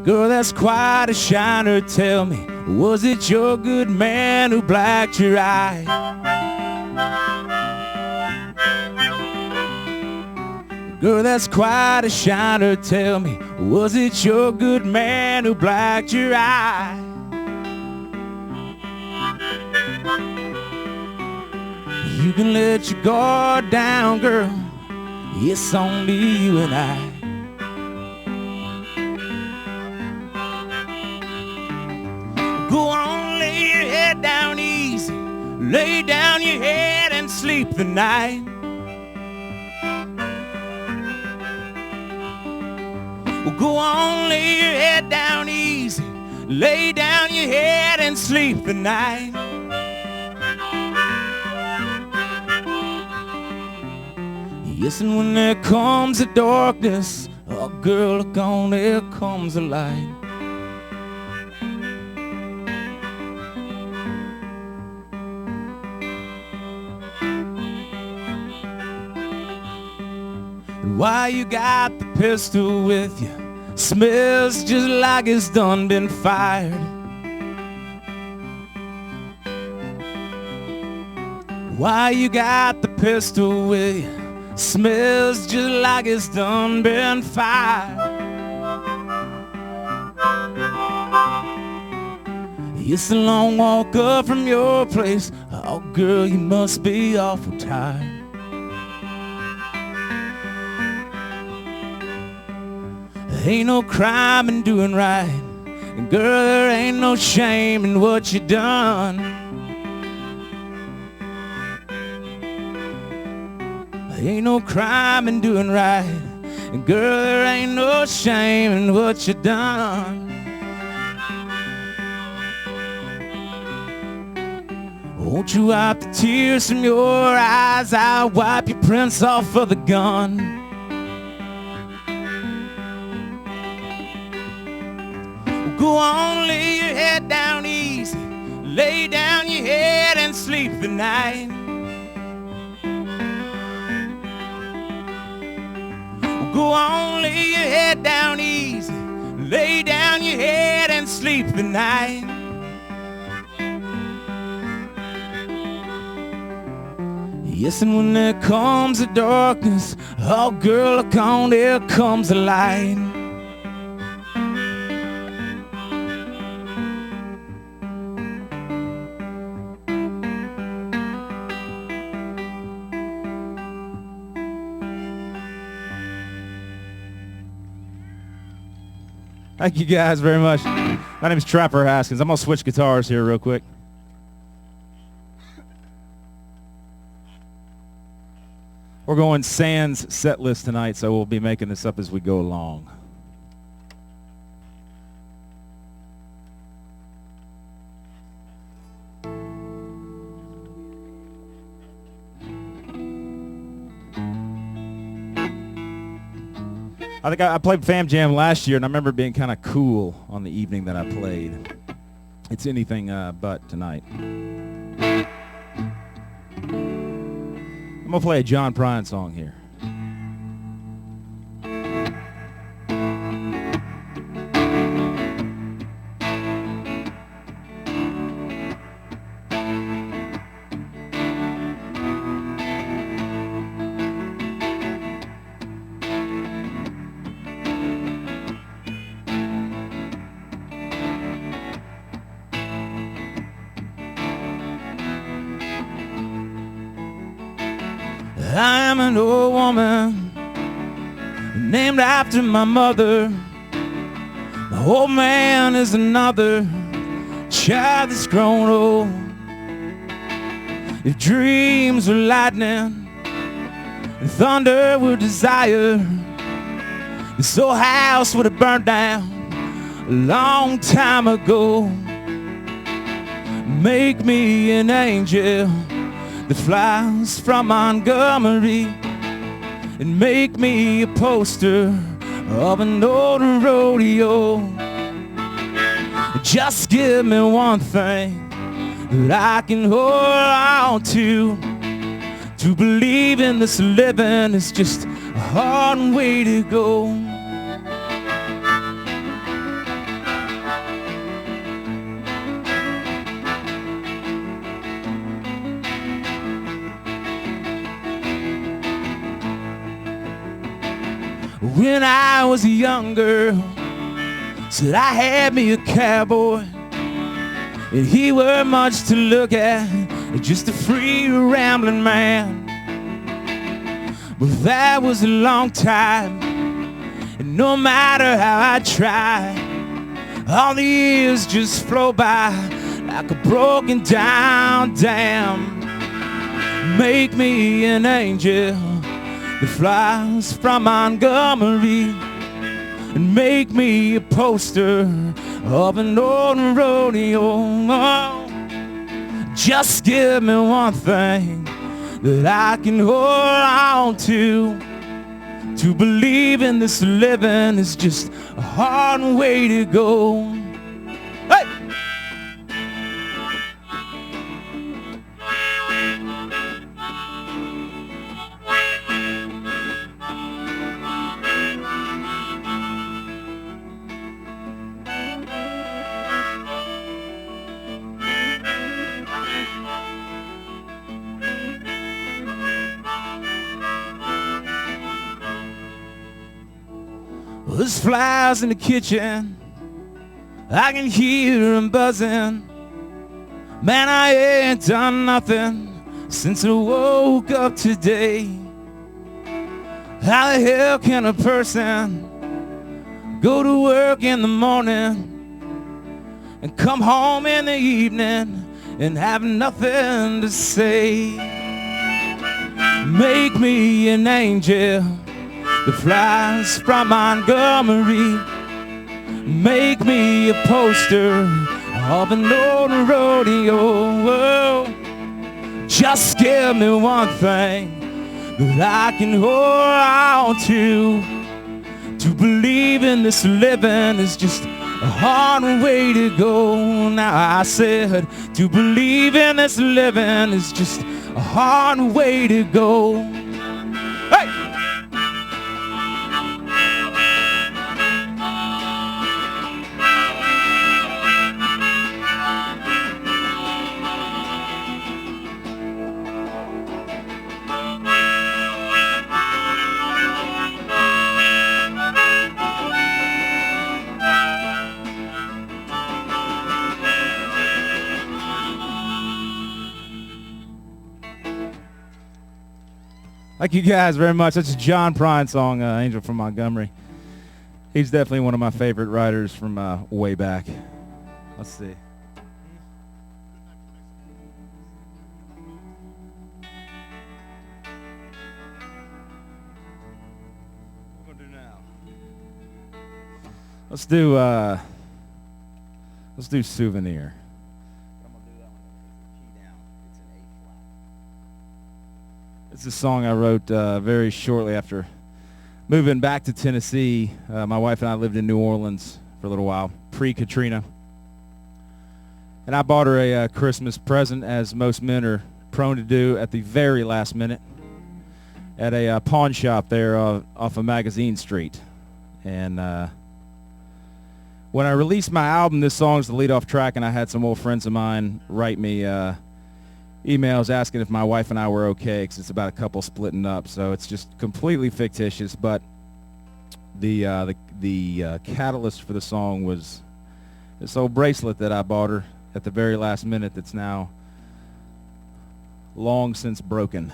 Girl, that's quite a shiner. Tell me, was it your good man who blacked your eye? Girl, that's quite a shiner. Tell me, was it your good man who blacked your eye? You can let your guard down, girl. It's only you and I. Go on, lay your head down easy. Lay down your head and sleep the night. Well, go on, lay your head down easy. Lay down your head and sleep the night. Yes, and when there comes the darkness, oh girl, look on, there comes the light. And why you got the pistol with you? Smells just like it's done been fired. Why you got the pistol with you? Smells just like it's done been fired. It's a long walk up from your place. Oh girl, you must be awful tired. Ain't no crime in doing right, and girl, there ain't no shame in what you done. Ain't no crime in doing right, and girl, there ain't no shame in what you done. Won't you wipe the tears from your eyes? I'll wipe your prints off of the gun. Go on, lay your head down easy. Lay down your head and sleep the night. Go on, lay your head down easy. Lay down your head and sleep the night. Yes, and when there comes the darkness, oh girl, look on, there comes the light. Thank you guys very much. My name is Trapper Haskins. I'm going to switch guitars here real quick. We're going sans set list tonight, so we'll be making this up as we go along. I think I played Fam Jam last year, and I remember being kind of cool on the evening that I played. It's anything but tonight. I'm going to play a John Prine song here. I am an old woman named after my mother. My old man is another child that's grown old. If dreams were lightning and thunder were desire, this old house would have burned down a long time ago. Make me an angel that flies from Montgomery, and make me a poster of an old rodeo. Just give me one thing that I can hold on to believe in this living is just a hard way to go. when I was a young girl. Said I had me a cowboy, and he were much to look at, just a free rambling man. But that was a long time, and no matter how I try, all the years just flow by like a broken down dam. Make me an angel that flies from Montgomery, and make me a poster of an old rodeo. Just give me one thing that I can hold on to. To believe in this living is just a hard way to go. Hey! There's flies in the kitchen, I can hear them buzzing. Man, I ain't done nothing since I woke up today. How the hell can a person go to work in the morning and come home in the evening and have nothing to say? Make me an angel that flies from Montgomery. Make me a poster of an old rodeo. Just give me one thing that I can hold on to. To believe in this living is just a hard way to go. Now I said, to believe in this living is just a hard way to go. Hey! Thank you guys very much. That's a John Prine song, Angel from Montgomery. He's definitely one of my favorite writers from way back. Let's see. What we're gonna do now? Let's do Souvenir. It's a song I wrote very shortly after moving back to Tennessee. My wife and I lived in New Orleans for a little while, pre-Katrina. And I bought her a Christmas present, as most men are prone to do at the very last minute, at a pawn shop there off of Magazine Street. And when I released my album, this song's the lead-off track, and I had some old friends of mine write me emails asking if my wife and I were okay, because it's about a couple splitting up. So it's just completely fictitious, but the catalyst for the song was this old bracelet that I bought her at the very last minute that's now long since broken.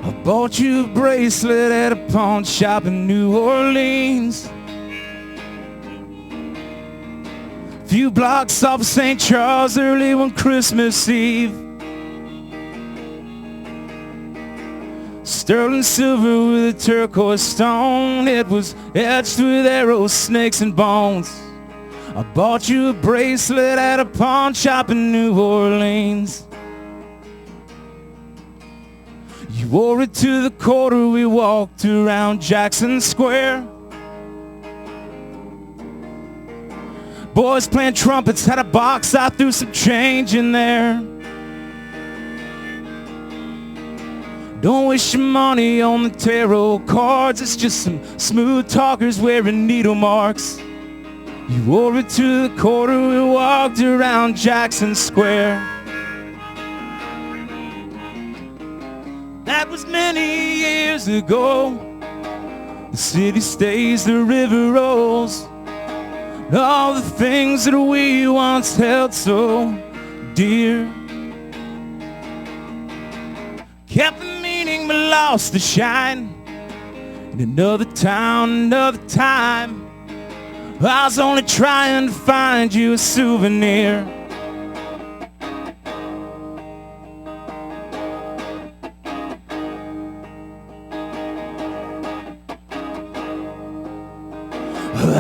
I bought you a bracelet at a pawn shop in New Orleans, few blocks off St. Charles, early one Christmas Eve. Sterling silver with a turquoise stone, it was etched with arrows, snakes, and bones. I bought you a bracelet at a pawn shop in New Orleans. You wore it to the quarter, we walked around Jackson Square. Boys playing trumpets, had a box, I threw some change in there. Don't waste your money on the tarot cards. It's just some smooth talkers wearing needle marks. You wore it to the quarter, we walked around Jackson Square. That was many years ago. The city stays, the river rolls. And all the things that we once held so dear kept the meaning but lost the shine. In another town, another time, I was only trying to find you a souvenir.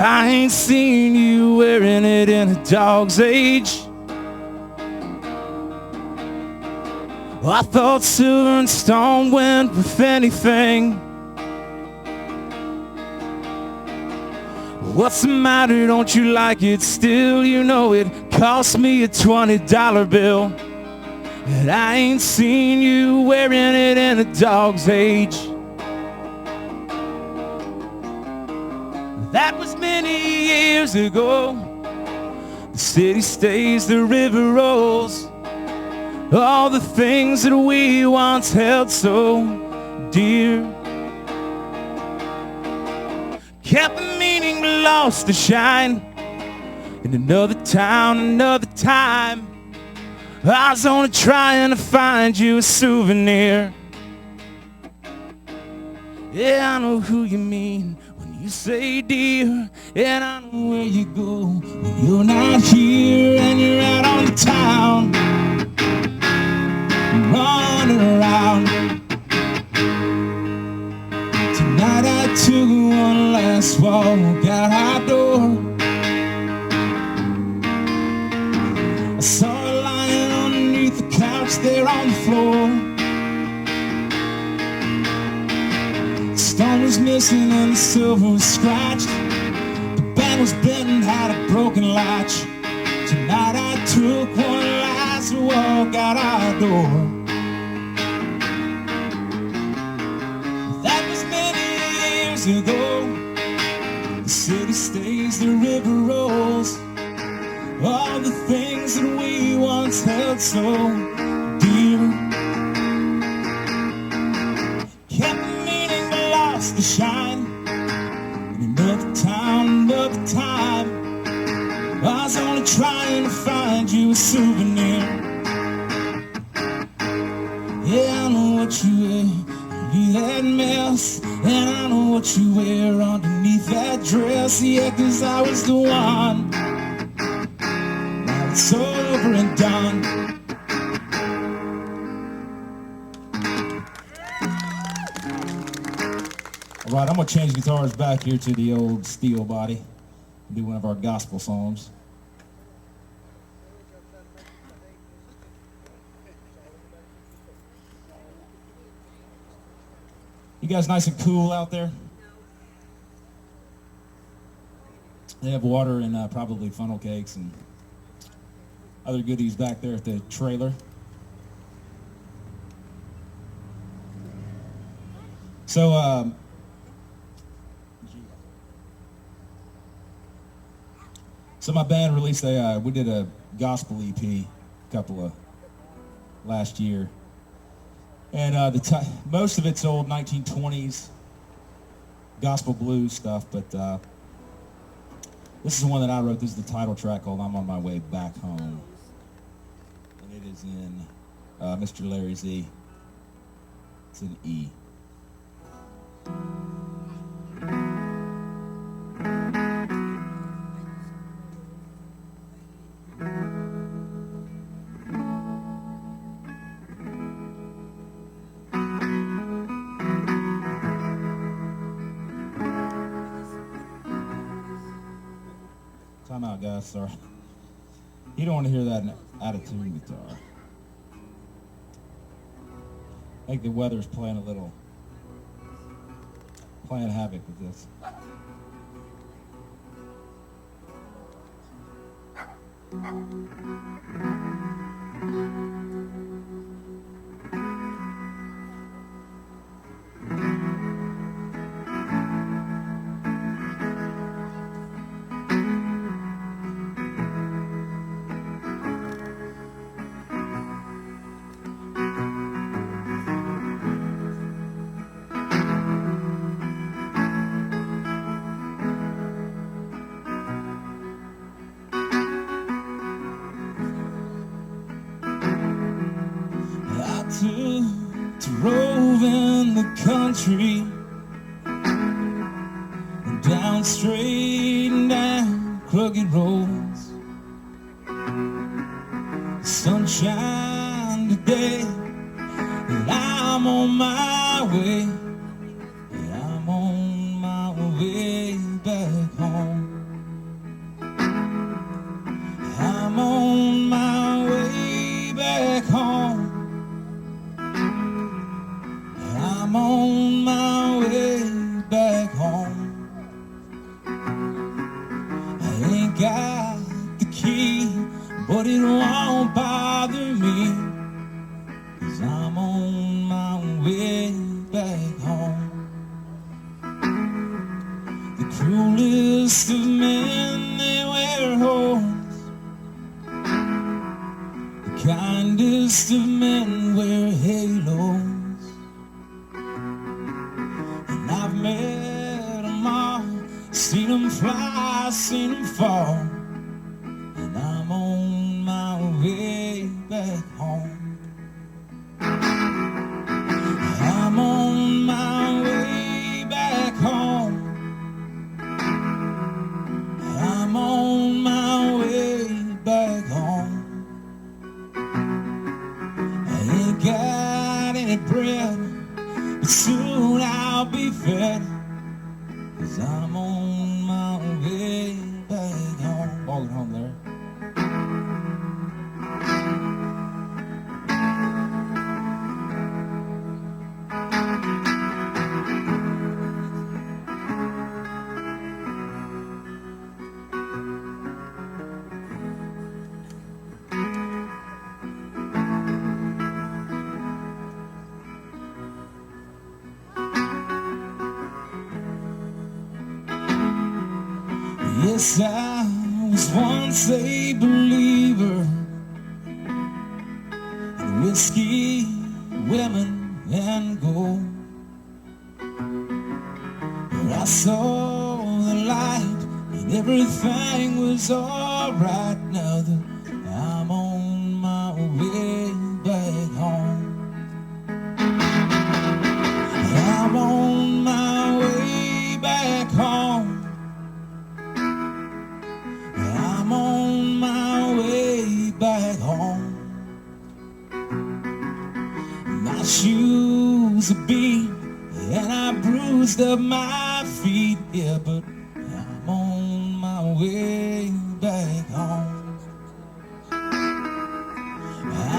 I ain't seen you wearing it in a dog's age. I thought silver and stone went with anything. What's the matter, don't you like it still? You know it cost me a $20 bill. And I ain't seen you wearing it in a dog's age. That was many years ago. The city stays, the river rolls. All the things that we once held so dear kept the meaning but lost the shine. In another town, another time, I was only trying to find you a souvenir. Yeah, I know who you mean when you say dear, and I know where you go when you're not here and you're out on the town, running around. Tonight I took one last walk out our door. I saw her lying underneath the couch there on the floor. The stone was missing and the silver was scratched. The band was bent and had a broken latch. Tonight I took one last walk out our door. That was many years ago. The city stays, the river rolls. All the things that we once held so dear kept the meaning but lost the shine. In another town, another time, I was only trying to find you a souvenir. Yeah, I know what you wear underneath that mess, and I know what you wear underneath that dress. Yeah, 'cause I was the one. Now it's over and done. All right, I'm gonna change guitars back here to the old steel body and do one of our gospel songs. You guys nice and cool out there? They have water and probably funnel cakes and other goodies back there at the trailer. So, my band released we did a gospel EP last year. And most of it's old 1920s gospel blues stuff, but this is one that I wrote. This is the title track called I'm on My Way Back Home. And it is in Mr. Larry Z. It's in E. Time out, guys, sorry. You don't want to hear that out of tune guitar. I think the weather's playing havoc with this. moving the country down straight and down crooked roads. Sunshine today, and I'm on my way. I'm on my way back home. I'm on my way back home. I'm on my way back home. I ain't got the key, but it won't bother me, 'cause I'm on my way back home. The cruelest of men, they wear horns. The kindest of men wear halos. And I've met them all, seen them fly, seen them fall. And I'm on my way back home. I'm on my way back home. I'm on my way back home. I ain't got any bread, but soon I'll be fed, 'cause I'm on my way back home. Walking home there. Yes, I was once a believer in whiskey, women, and gold. But I saw the light and everything was alright. Now that I'm on my way back home. I'm on my way back home. I'm on my way back home. My shoes are beat and I bruised up my feet, yeah, but I'm on my way back home.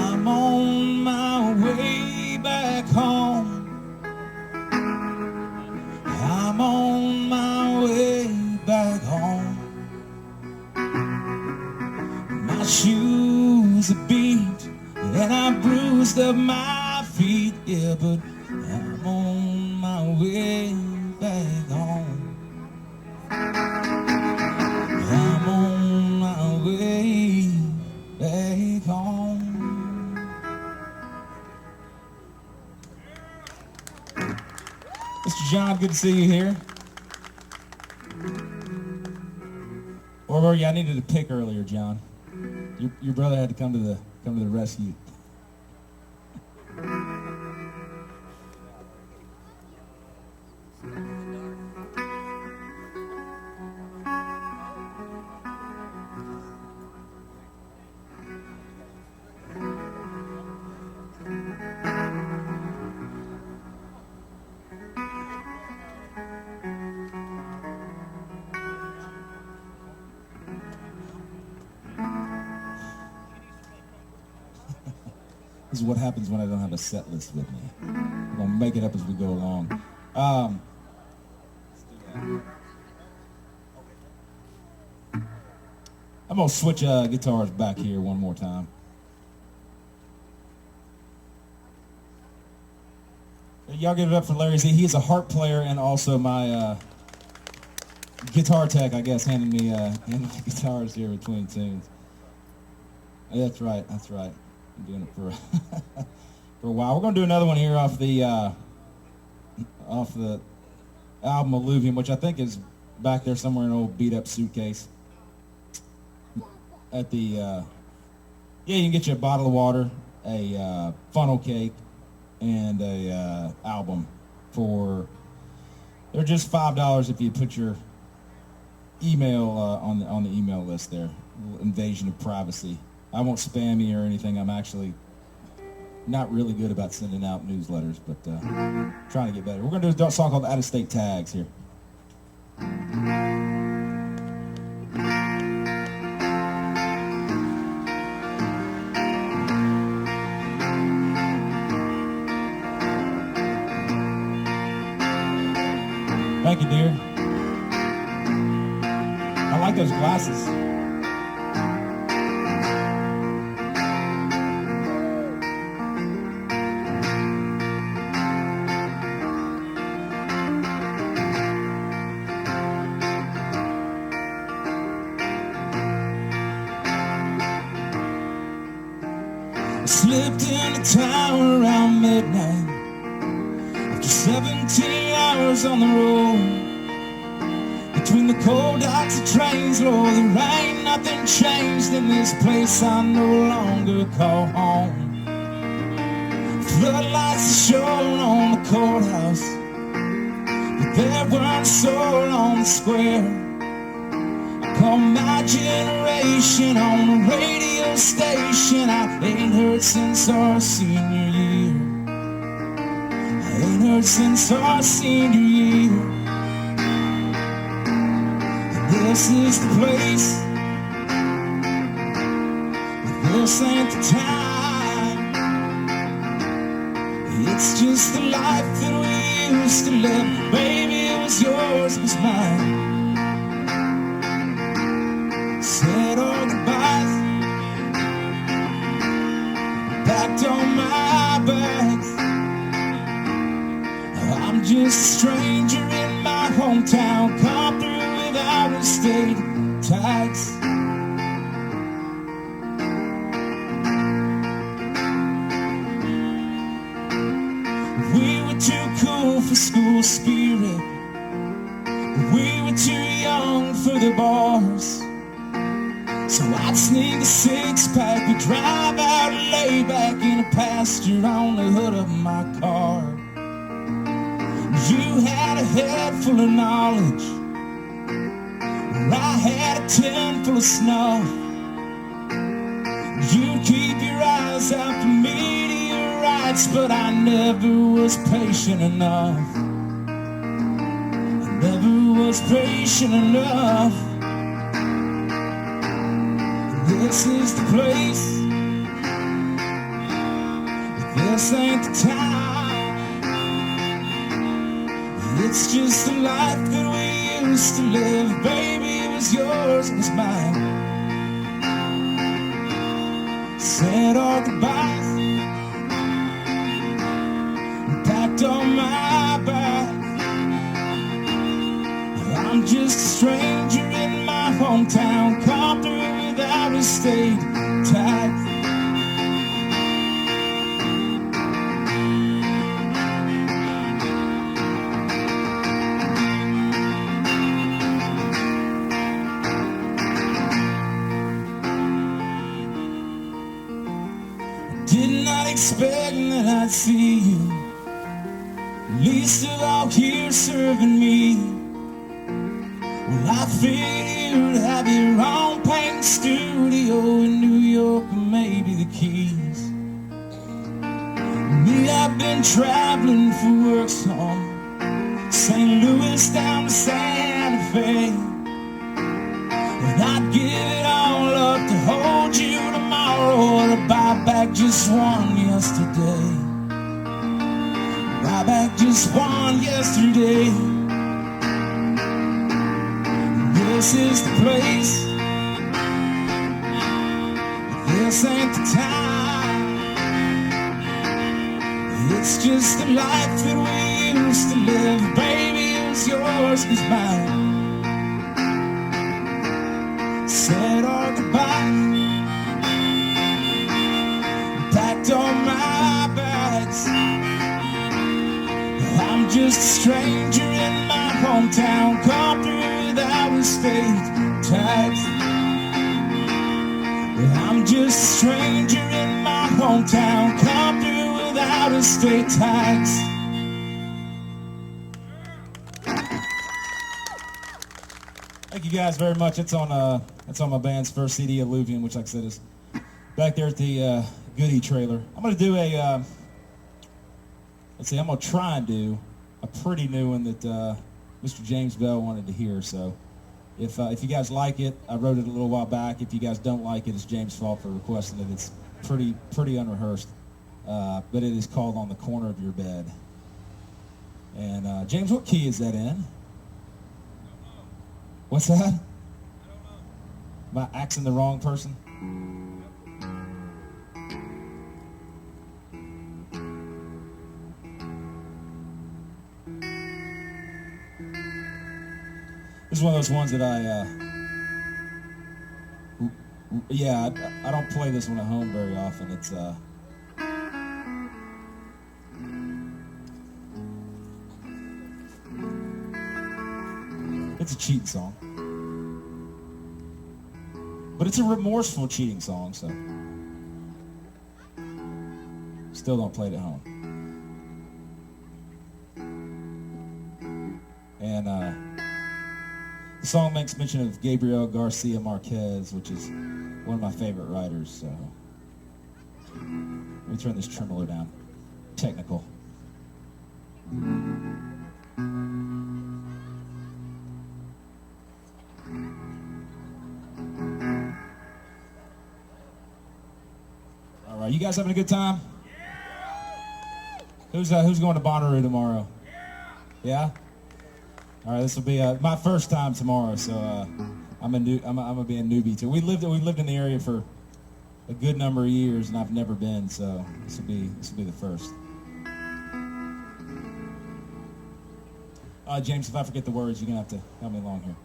I'm on my way back home. I'm on my way back home. My shoes are beat and I bruised up my feet, yeah, but I'm on my way back home. I'm on my way back home. Mr. John, good to see you here. Or were you? I needed to pick earlier, John. Your brother had to come to the rescue. This is what happens when I don't have a set list with me. I'm gonna make it up as we go along. I'm gonna switch guitars back here one more time. Y'all give it up for Larry Z. He is a harp player and also my guitar tech, I guess, handing me guitars here between tunes. Yeah, that's right. That's right. I'm doing it for for a while. We're going to do another one here off the album Alluvium, which I think is back there somewhere in an old beat-up suitcase. At the yeah, you can get you a bottle of water, a funnel cake, and a album for, they're just $5 if you put your email on the email list there. A little invasion of privacy. I won't spam you or anything. I'm actually not really good about sending out newsletters, but trying to get better. We're going to do a song called Out of State Tags here. Thank you, dear. I like those glasses. I slipped into town around midnight after 17 hours on the road. Between the cold docks of trains, Lord, there ain't nothing changed in this place I no longer call home. Floodlights are shown on the courthouse, but there weren't a soul on the square. I call my generation on the radio station. I ain't heard since our senior year. I ain't heard since our senior year. This is the place, but this ain't the time. It's just the life that we used to live. Baby, it was yours, it was mine. Said all goodbyes, packed on my bags. I'm just a stranger in my hometown, come through without a state tax. We were too cool for school spirit, we were too young for the bars. So I'd sneak a six-pack, we'd drive out and lay back in a pasture on the hood of my car. You had a head full of knowledge, I had a tin full of snuff. You'd keep your eyes out for meteorites, but I never was patient enough. I never was patient enough. This is the place, but this ain't the time. It's just the life that we used to live. Baby, it was yours, it was mine. Said all goodbyes, packed on my bags. I'm just a stranger in my hometown, come through without a state tax. Did not expect that I'd see you, least of all here serving me. Well, I figured you'd have your own paint studio in New York, or maybe the Keys. Me, I've been traveling for work some St. Louis down to Santa Fe, and I'd give it all up to hold you tomorrow, or to buy back just one yesterday. Buy back just one yesterday. This is the place, this ain't the time. It's just the life that we used to live. Baby, it was yours, it was mine. Said all goodbye, packed all my bags. I'm just a stranger in my hometown, come through without a state tax. I'm just a stranger in my hometown, come through without out-of-state tax. Thank you guys very much. It's on my band's first CD, Alluvium, which, like I said, is back there at the Goodie trailer. I'm gonna do a let's see. I'm gonna try and do a pretty new one that Mr. James Bell wanted to hear. So if you guys like it, I wrote it a little while back. If you guys don't like it, it's James' fault for requesting it. It's pretty unrehearsed, but it is called On the Corner of Your Bed. And James, what key is that in? What's that? Am I asking the wrong person? This is one of those ones that I don't play this one at home very often. It's a cheating song. But it's a remorseful cheating song, so still don't play it at home. And the song makes mention of Gabriel Garcia Marquez, which is one of my favorite writers, so let me turn this tremolo down. Technical. All right, you guys having a good time? Who's going to Bonnaroo tomorrow? Yeah? All right, this will be my first time tomorrow, so I'm gonna be a newbie too. We've lived in the area for a good number of years, and I've never been, so this will be the first. James, if I forget the words, you're gonna have to help me along here.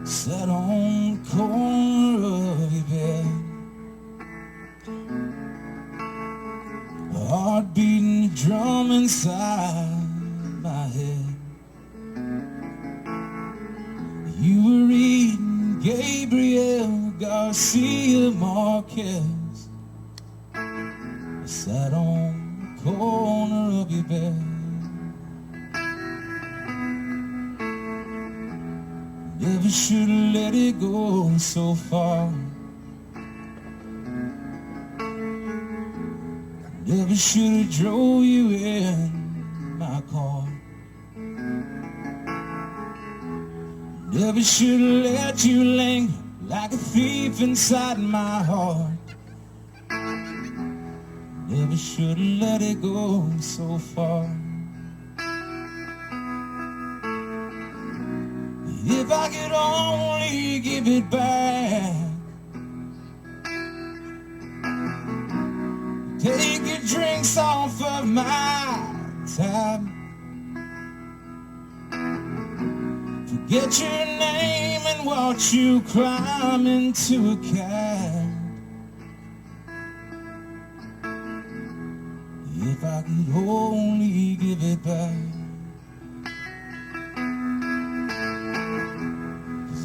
Sat on the corner of your bed, a heart beating a drum inside my head. You were reading Gabriel Garcia Marquez. I sat on the corner of your bed. Never should have let it go so far. Never should have drove you in my car. Never should have let you linger like a thief inside my heart. Never should have let it go so far. If I could only give it back, take your drinks off of my tab, forget your name and watch you climb into a cab. If I could only give it back.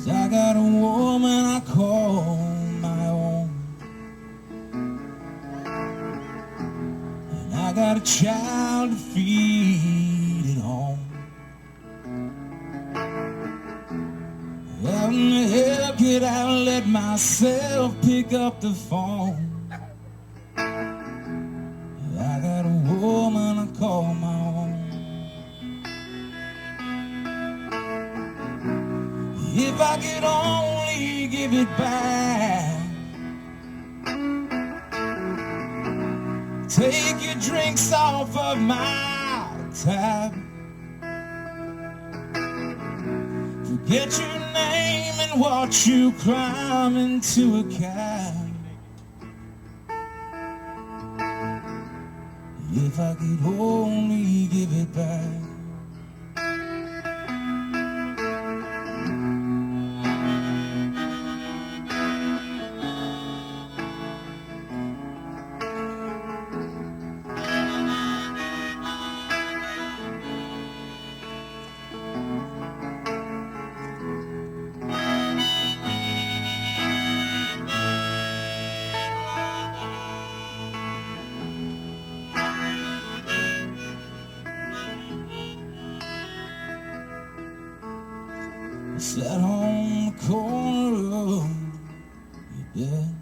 I got a woman I call my own, and I got a child to feed at home. How in the hell could I let myself pick up the phone? I got a woman I call my own. If I could only give it back, take your drinks off of my tab, forget your name and watch you climb into a cab. If I could only give it back. Sat on the corner of your bed,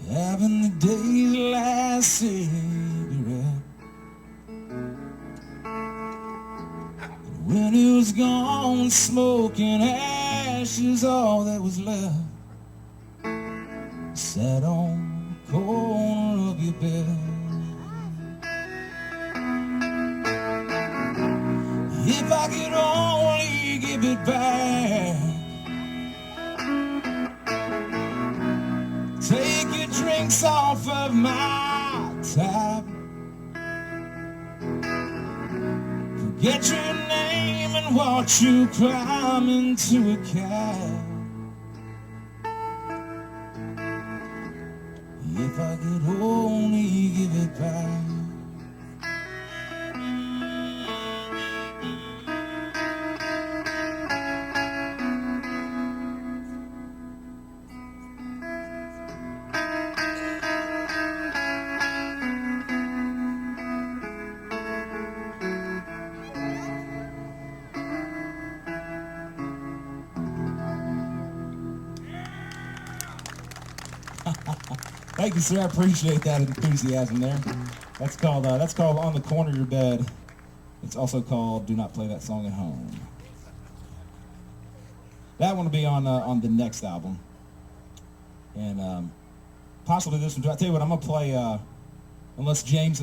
having the day's last cigarette. And when it was gone, smoke and ashes, all that was left. Sat on the corner of your bed. If I could only give it back, take your drinks off of my tab, forget your name and watch you climb into a cab. If I could only give it back. Thank you, sir. I appreciate that enthusiasm there. That's called On the Corner of Your Bed. It's also called Do Not Play That Song at Home. That one will be on the next album, and possibly this one. I tell you what, I'm gonna play unless James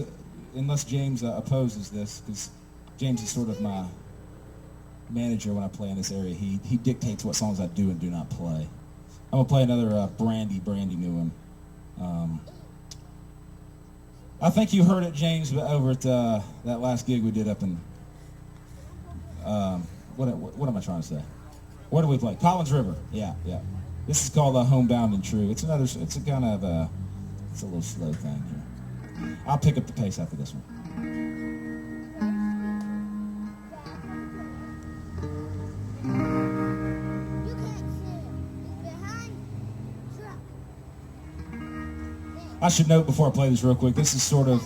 opposes this, because James is sort of my manager when I play in this area. He dictates what songs I do and do not play. I'm gonna play another brandy new one. I think you heard it, James, over at that last gig we did up in what am I trying to say? What did we play? Collins River. Yeah. This is called Homebound and True. It's a kind of it's a little slow thing here. I'll pick up the pace after this one. I should note before I play this real quick, this is sort of,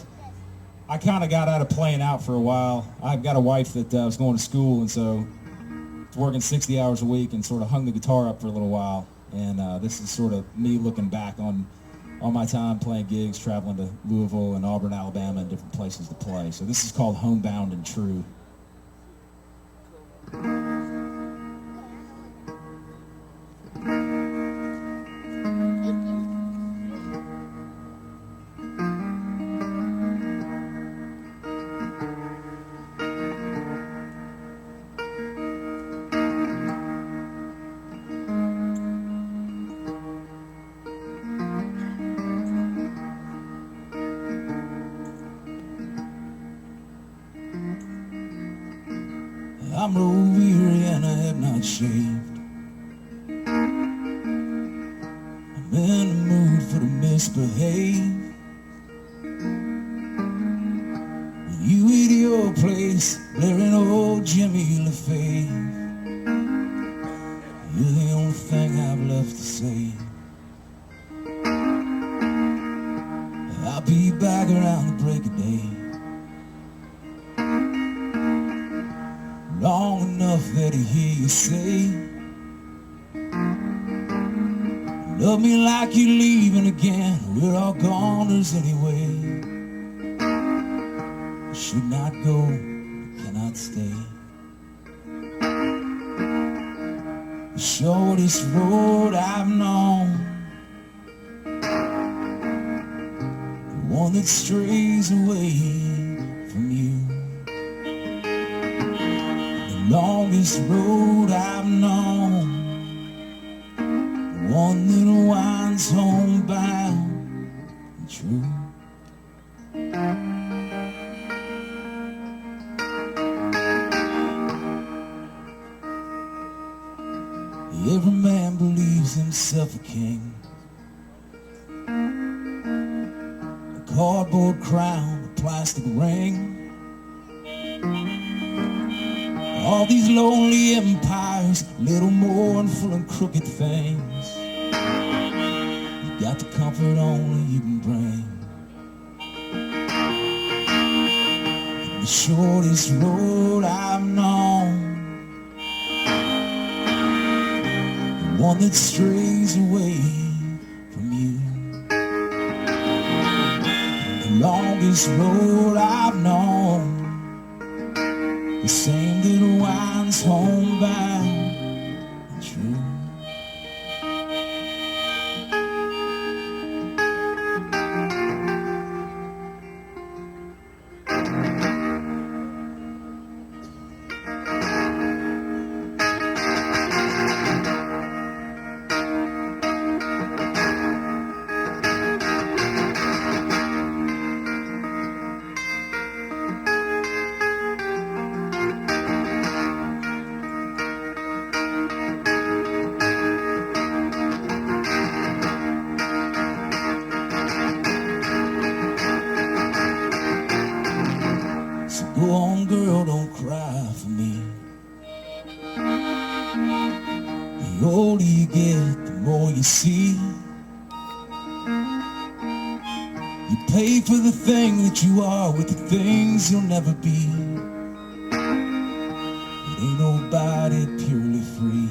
I kind of got out of playing out for a while. I've got a wife that was going to school, and so was working 60 hours a week and sort of hung the guitar up for a little while. And this is sort of me looking back on my time playing gigs, traveling to Louisville and Auburn, Alabama, and different places to play. So this is called Homebound and True. I'm no weary and I have not shaved. I'm in the mood for the misbehave. You eat your place, blaring old Jimmy LaFave. You're the only thing I've left to say. I'll be back around the break of day. Long enough that he hear you say, love me like you're leaving again. We're all goners anyway. I should not go, I cannot stay. The shortest road I've known, the one that strays away from you. Longest road I've known, the one that winds homebound and true. Every man believes himself a king. A cardboard crown, a plastic ring. All these lonely empires, little more and full of crooked things. You got the comfort only you can bring. And the shortest road I've known, the one that strays away from you, the longest road I've known, the same that winds homebound and true. Go on, girl, don't cry for me. The older you get, the more you see. You pay for the thing that you are with the things you'll never be. But ain't nobody purely free.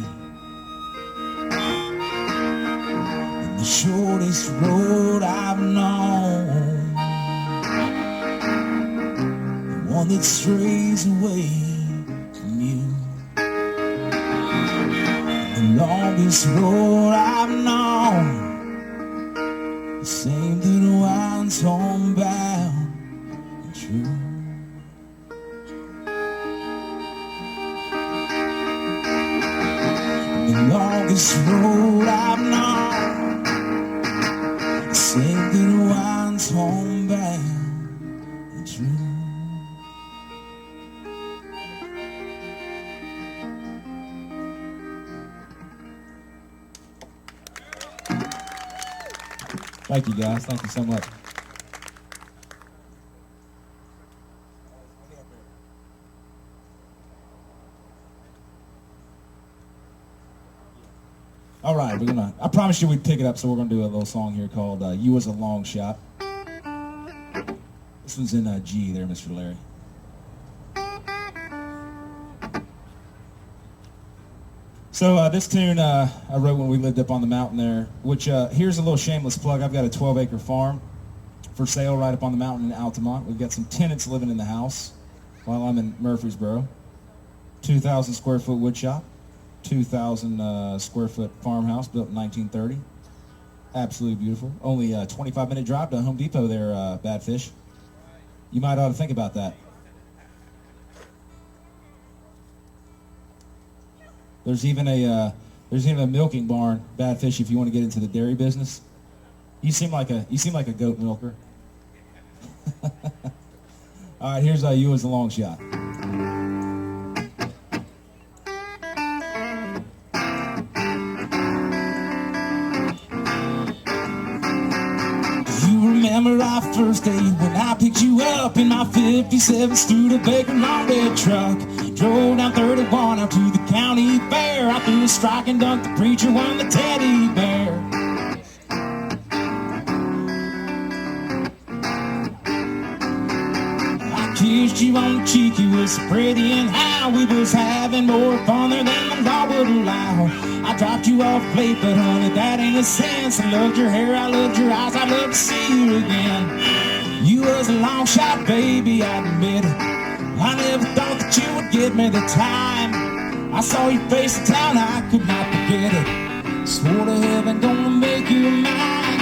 And the shortest road I've known, one that strays away from you, the longest road I've known, the same that winds homebound and true. The longest road I've known, the same that winds homebound and true. Thank you, guys. Thank you so much. All right, I promised you we'd pick it up, so we're gonna do a little song here called You Was a Long Shot. This one's in G there, Mr. Larry. So this tune I wrote when we lived up on the mountain there, which here's a little shameless plug. I've got a 12-acre farm for sale right up on the mountain in Altamont. We've got some tenants living in the house while I'm in Murfreesboro. 2,000 square foot wood shop, 2,000 square foot farmhouse built in 1930. Absolutely beautiful. Only a 25-minute drive to Home Depot there, Badfish. You might ought to think about that. There's even a milking barn, Badfish, if you want to get into the dairy business. You seem like a goat milker. All right, here's You As a Long Shot. Do you remember our first date when I picked you up in my 57 Studebaker long bed truck? Drove down 31 out to the county fair. I threw a strike and dunked the preacher, won the teddy bear. I kissed you on the cheek, you was so pretty and how we was having more fun there than the law would allow. I dropped you off late, but honey, that ain't a sense. I loved your hair, I loved your eyes, I'd love to see you again. You was a long shot, baby, I admit it. I never thought that you would give me the time. I saw your face in town, I could not forget it. Swore to heaven, gonna make you mine.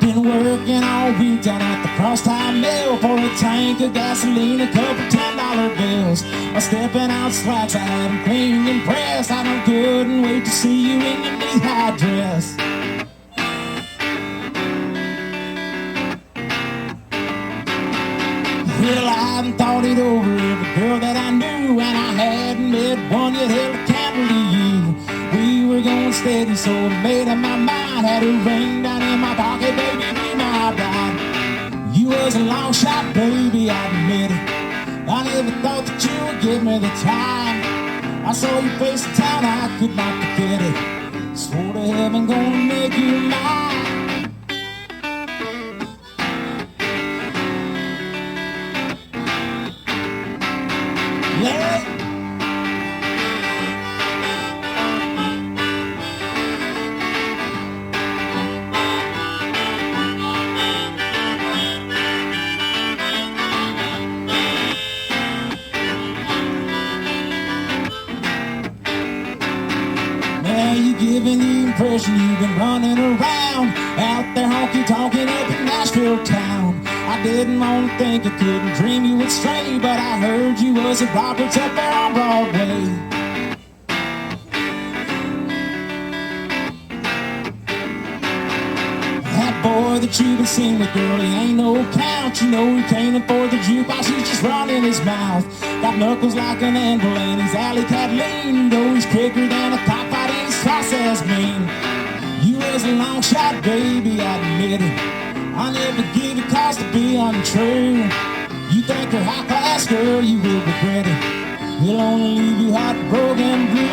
Been working all week down at the crosstown mill for a tank of gasoline, a couple $10 bills. I'm stepping out slacks, I had them cleaned and pressed. I couldn't wait to see you in your knee-high dress. Well, I hadn't thought it over, every girl that I knew, and I hadn't met one yet held a candle to you. We were going steady, so I made up my mind. Had a ring down in my pocket, baby, be my bride. You was a long shot, baby, I admit it. I never thought that you would give me the time. I saw your face in town, I could not forget it. Swore to heaven, gonna make you mine. Yeah. Now you giving the impression you've been running around out there honky-tonkin' up in Nashville town. I didn't want to think I couldn't dream you would stray, but I heard you was at Roberts up there on Broadway. That boy that you've been seen with, girl, he ain't no count. You know he can't afford the jukebox, he's just running his mouth. Got knuckles like an anvil and he's alley cat lean. You know he's quicker than a cockfight and he's twice as mean. You was a long shot, baby, I admit it. I never give you cause to be untrue. You think you're high class, girl, you will regret it. He'll only leave you hot, broken, and blue.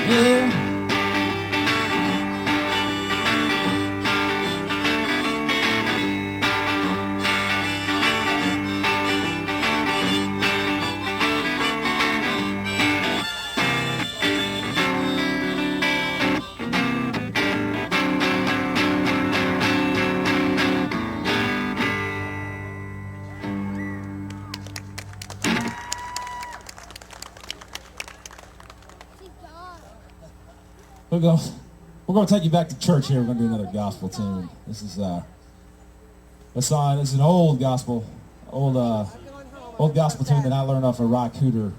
Yeah. We're going to take you back to church here. We're going to do another gospel tune. This is a song. This is an old gospel gospel tune that I learned off a Ry Cooder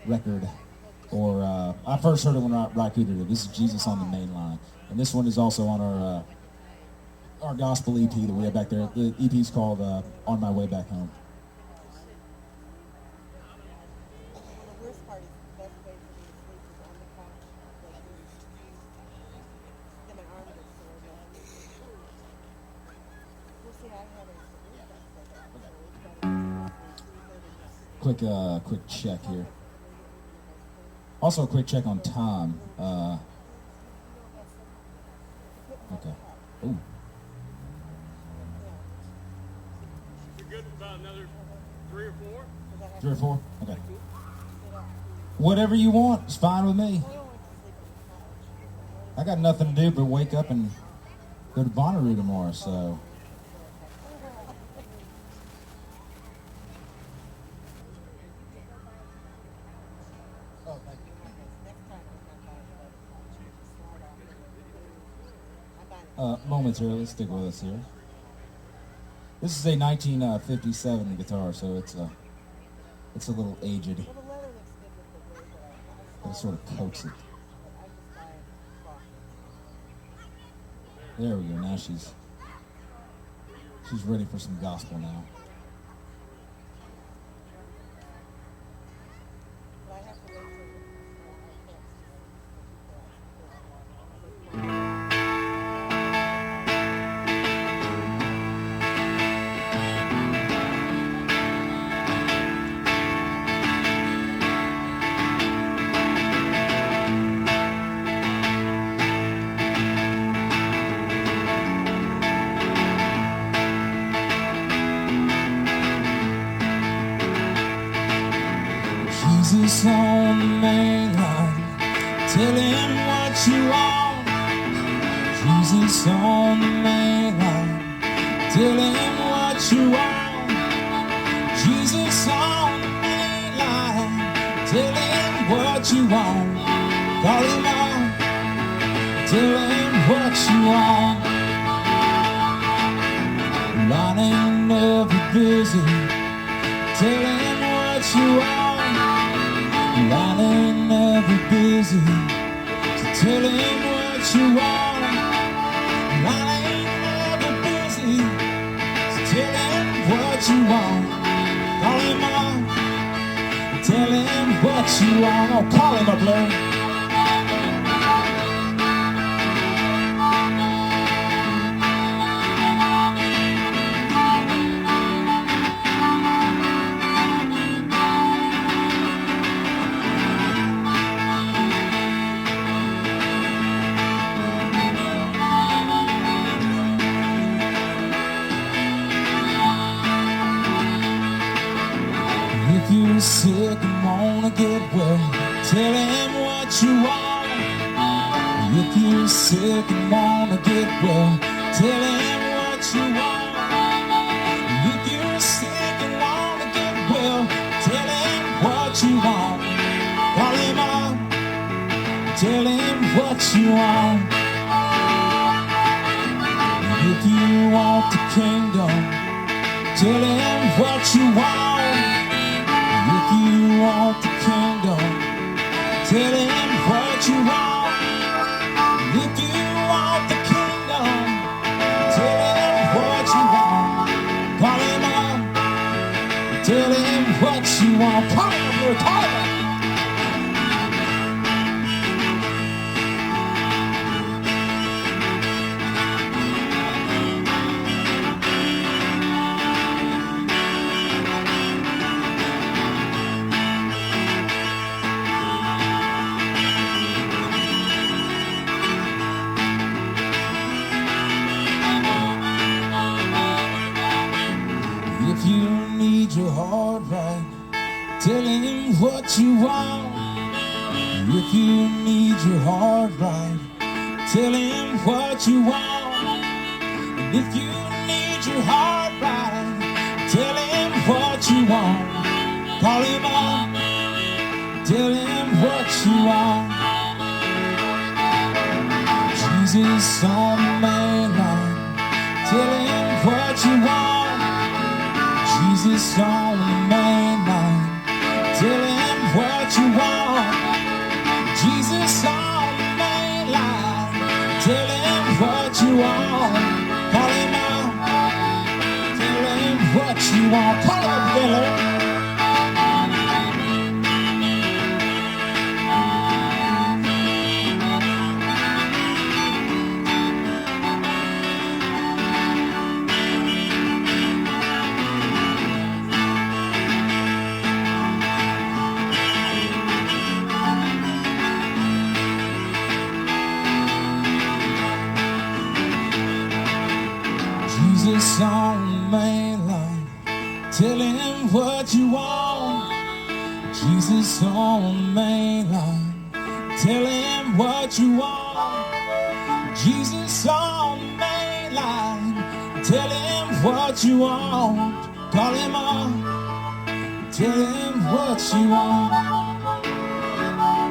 record. I first heard it when Ry Cooder did. This is Jesus on the Main Line, and this one is also on our gospel EP that we have back there. The EP is called On My Way Back Home. Quick check here. Also, a quick check on time. Okay. Ooh. You're good for about another 3 or 4? 3 or 4? Okay. Whatever you want. It's fine with me. I got nothing to do but wake up and go to Bonnaroo tomorrow, so... Momentarily, stick with us here. This is a 1957 guitar, so it's a little aged. But it sort of coats it. There we go. Now she's ready for some gospel now. Jesus on the main line, tell him what you want. Jesus on the main line, tell him what you want. Jesus on the main line, tell him what you want. Call him on, tell him what you want. Line ain't never busy, tell him what you want. Line ain't never busy, so tell him what you want. Line ain't never busy, so tell him what you want. Call him up, tell him what you want. Oh, call him up, Larry. sick and wanna get well, tell him what you want. If you're sick and wanna get well, tell him what you want. If you're sick and wanna get well, tell him what you want. Call him up, tell him what you want. If you want the kingdom, tell him what you want. If you want the kingdom, tell him what you want. If you want the kingdom, tell him what you want. Call him up, tell him what you want. Call him up, Lord, call him up. If you need your heart right, tell him what you want. If you need your heart right, tell him what you want. And if you need your heart right, tell him what you want. Call him up, tell him what you want. Jesus on the main line, tell him what you want. Jesus on the main line, tell him what you want. Jesus on the main line, tell him what you want. Call him out, tell him what you want. Call him, Billy. Jesus on the main line, tell him what you want. Jesus on the main line, tell him what you want. Jesus on the main line, tell him what you want. Call him up, tell him what you want.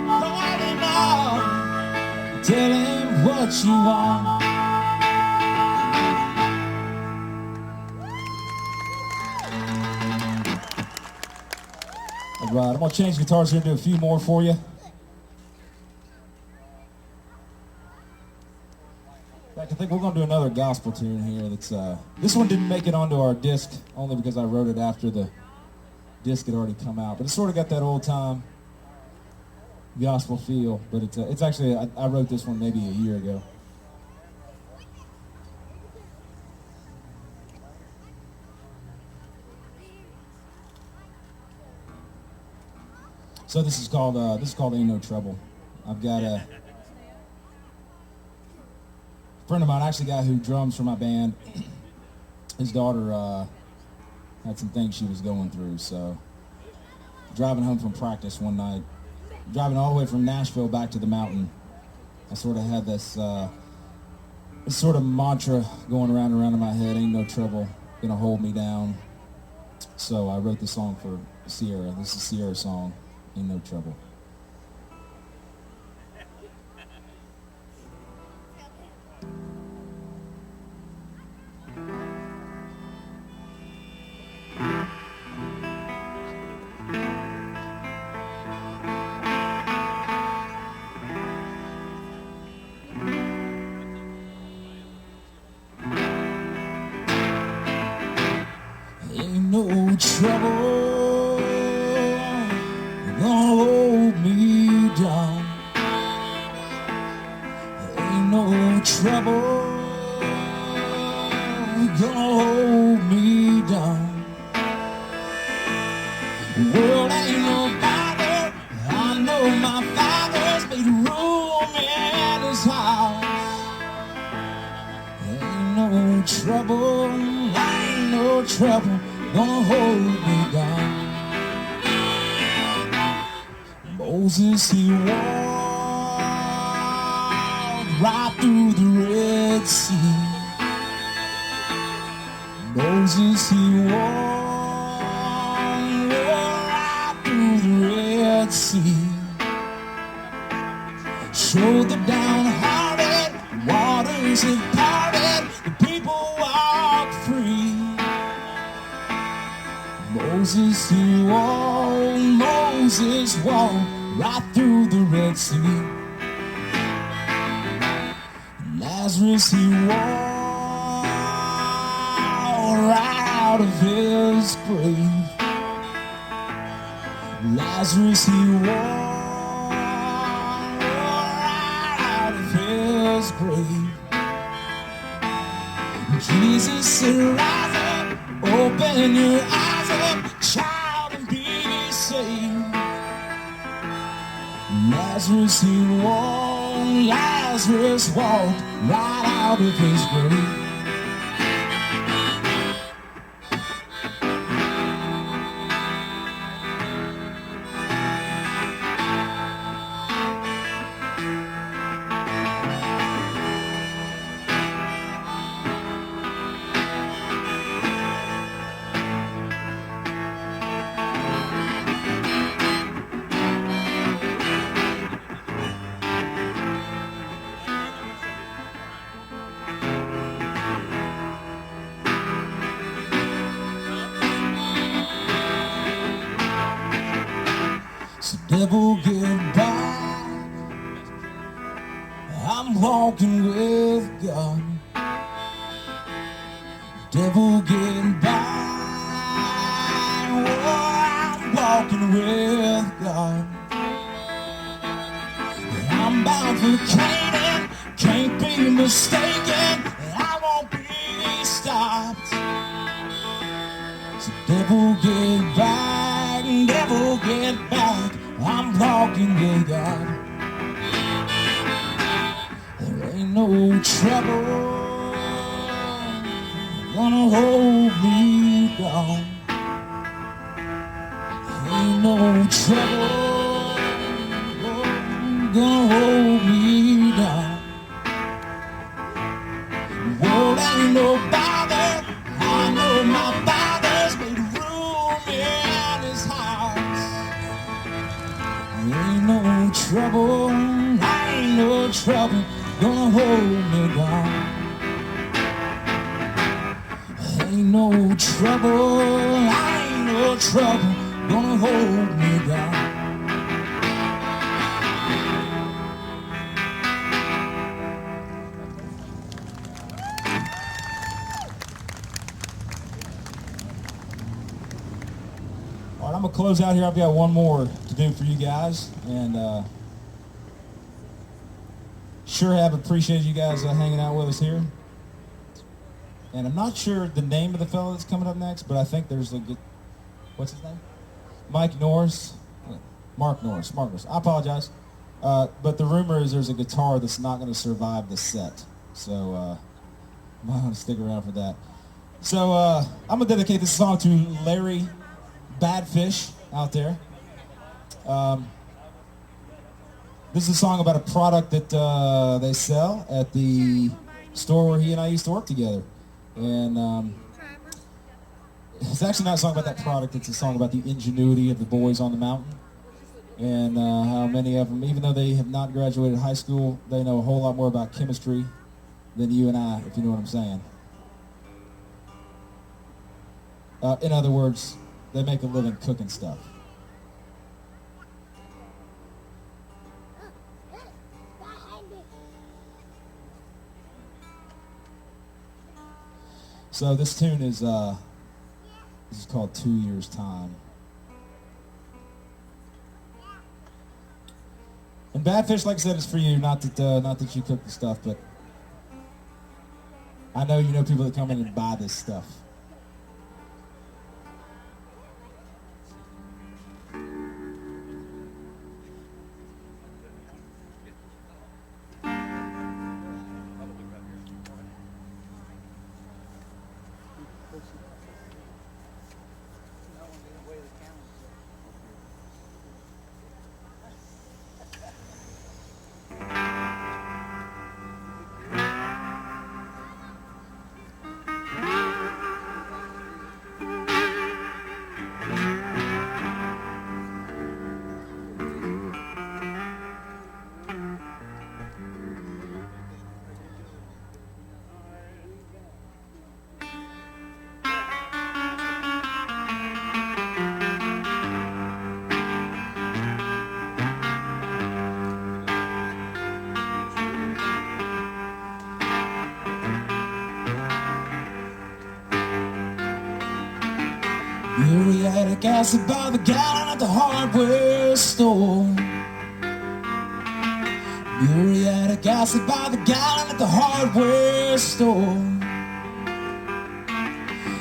Call him up, tell him what you want. All right, I'm gonna change guitars here and do a few more for you. In fact, I think we're gonna do another gospel tune here. That's this one didn't make it onto our disc only because I wrote it after the disc had already come out. But it's sort of got that old time gospel feel. But it's actually I wrote this one maybe a year ago. So this is called Ain't No Trouble. I've got a friend of mine, actually a guy who drums for my band. His daughter had some things she was going through, so driving home from practice one night, driving all the way from Nashville back to the mountain, I sort of had this sort of mantra going around and around in my head, ain't no trouble gonna hold me down. So I wrote this song for Sierra. This is Sierra's song, Ain't No Trouble. Ain't no trouble gonna hold me down. Ain't no trouble gonna hold me down. The world ain't no bother. I know my father's made room in his house. Ain't no trouble, ain't no trouble gonna hold me down. Moses, he walked right through the Red Sea. Moses, he walked right through the Red Sea. Showed the downhearted, waters had parted, the people walked free. Moses, he walked, Moses walked right through the Red Sea. Lazarus, he walked right out of his grave. Lazarus, he walked right out of his grave. Jesus said, rise up, open your eyes up, child, and be saved. Lazarus, he walked, Lazarus walked right out of his grave. So devil, get back, I'm walking with God. Devil, get back, oh, I'm walking with God. I'm bound for Canaan, can't be mistaken, I won't be stopped. So devil, get back, devil, get back, I'm walking with God. There ain't no trouble gonna hold me down. There ain't no trouble gonna hold me down. The world ain't no bother, I know my Father's made room in his house. Ain't no trouble, ain't no trouble gonna hold me down. Ain't no trouble, ain't no trouble gonna hold me down. All right, I'm gonna close out here. I've got one more to do for you guys, and sure have appreciated you guys hanging out with us here. And I'm not sure the name of the fellow that's coming up next, but I think there's a good, what's his name? Mike Norris, Mark Norris. I apologize, but the rumor is there's a guitar that's not going to survive the set, so I'm going to stick around for that. So I'm gonna dedicate this song to Larry Badfish out there. This is a song about a product that they sell at the store where he and I used to work together. And it's actually not a song about that product, it's a song about the ingenuity of the boys on the mountain. And how many of them, even though they have not graduated high school, they know a whole lot more about chemistry than you and I, if you know what I'm saying. In other words, they make a living cooking stuff. So this tune is called 2 Years' Time. And Badfish, like I said, is for you. Not that you cook the stuff, but I know you know people that come in and buy this stuff. Muriatic acid by the gallon at the hardware store. Muriatic acid by the gallon at the hardware store.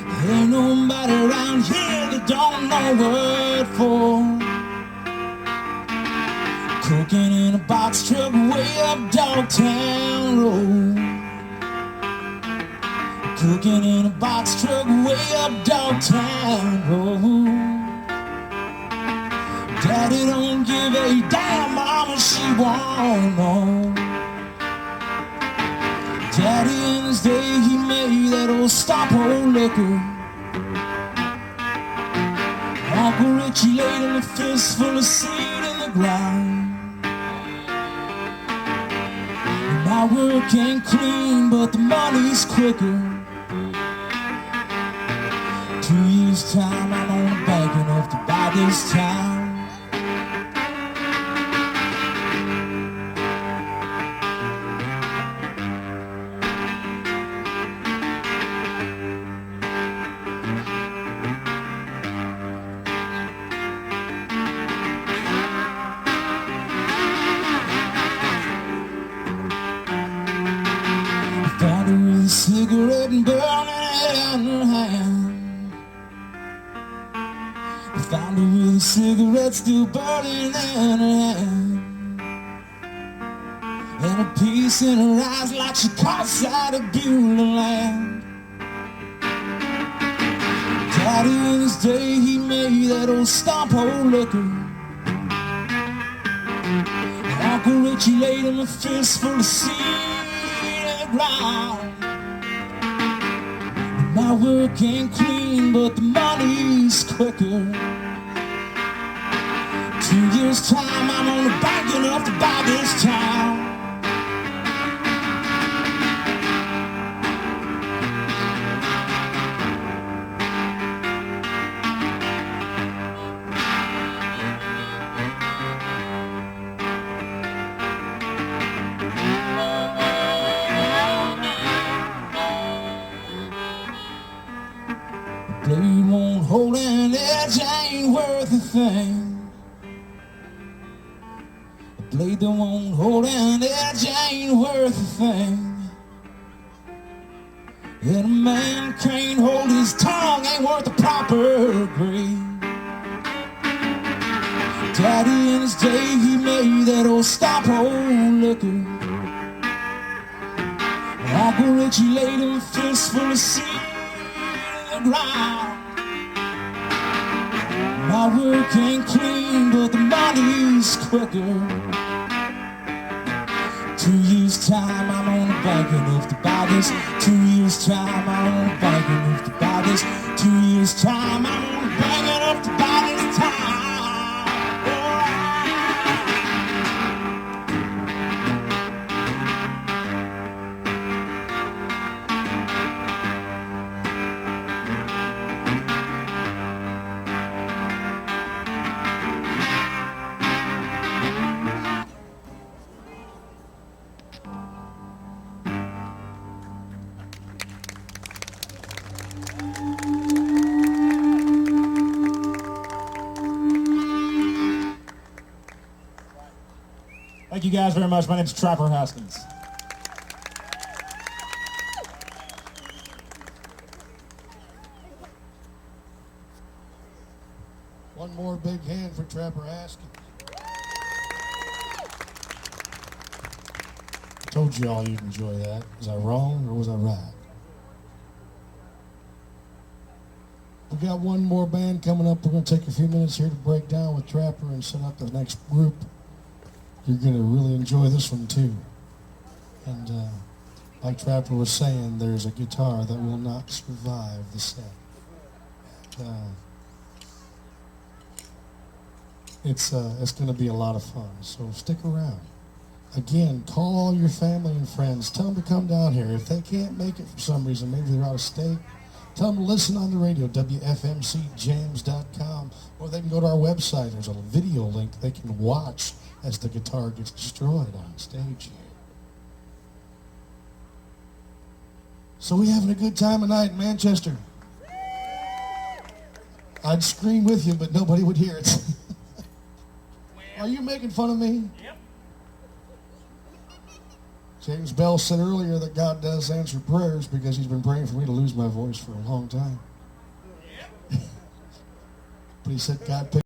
There ain't nobody around here that don't know what for. Cooking in a box truck way up Dogtown Road. Cooking in a box truck way up Dogtown Road. Daddy don't give a damn, mama she won't know. Daddy in his day he made that old stop-hole liquor. Uncle Richie laid him a fistful of seed in the ground. My work ain't clean, but the money's quicker. 2 years' time, I'm on a bank enough to buy this town. Found her with a cigarette and burning it in her hand. Found her with a cigarette still burning in her hand. And a piece in her eyes like she caught sight of Beulah land. Daddy in his day he made that old stomp-hole liquor. Uncle Richie laid him a fistful of seed in the ground. My work ain't clean, but the money's quicker. 2 years' time, I'm on the bank enough to buy this town. The blade won't hold an edge, ain't worth a thing. The blade that won't hold an edge ain't worth a thing. And a man can't hold his tongue ain't worth a proper grade. Daddy in his day he made that old stop-hole liquor. Uncle Richie laid him a fistful of seed in the ground. My work ain't clean, but the money's quicker. 2 years' time, I'm on a bank enough to buy this. 2 years' time, I'm on a bank enough to buy this. 2 years' time, I'm on a bank enough to buy this time. Thank you guys very much. My name's Trapper Haskins. One more big hand for Trapper Haskins. I told you all you'd enjoy that. Was I wrong or was I right? We got one more band coming up. We're going to take a few minutes here to break down with Trapper and set up the next group. You're going to really enjoy this one too. And like Trapper was saying, there's a guitar that will not survive the set. It's going to be a lot of fun, so stick around. Again, call all your family and friends. Tell them to come down here. If they can't make it for some reason, maybe they're out of state, tell them to listen on the radio, WFMCjams.com, or they can go to our website. There's a video link they can watch as the guitar gets destroyed on stage here. So we having a good time tonight in Manchester. I'd scream with you, but nobody would hear it. Are you making fun of me? Yep. James Bell said earlier that God does answer prayers because he's been praying for me to lose my voice for a long time. But he said God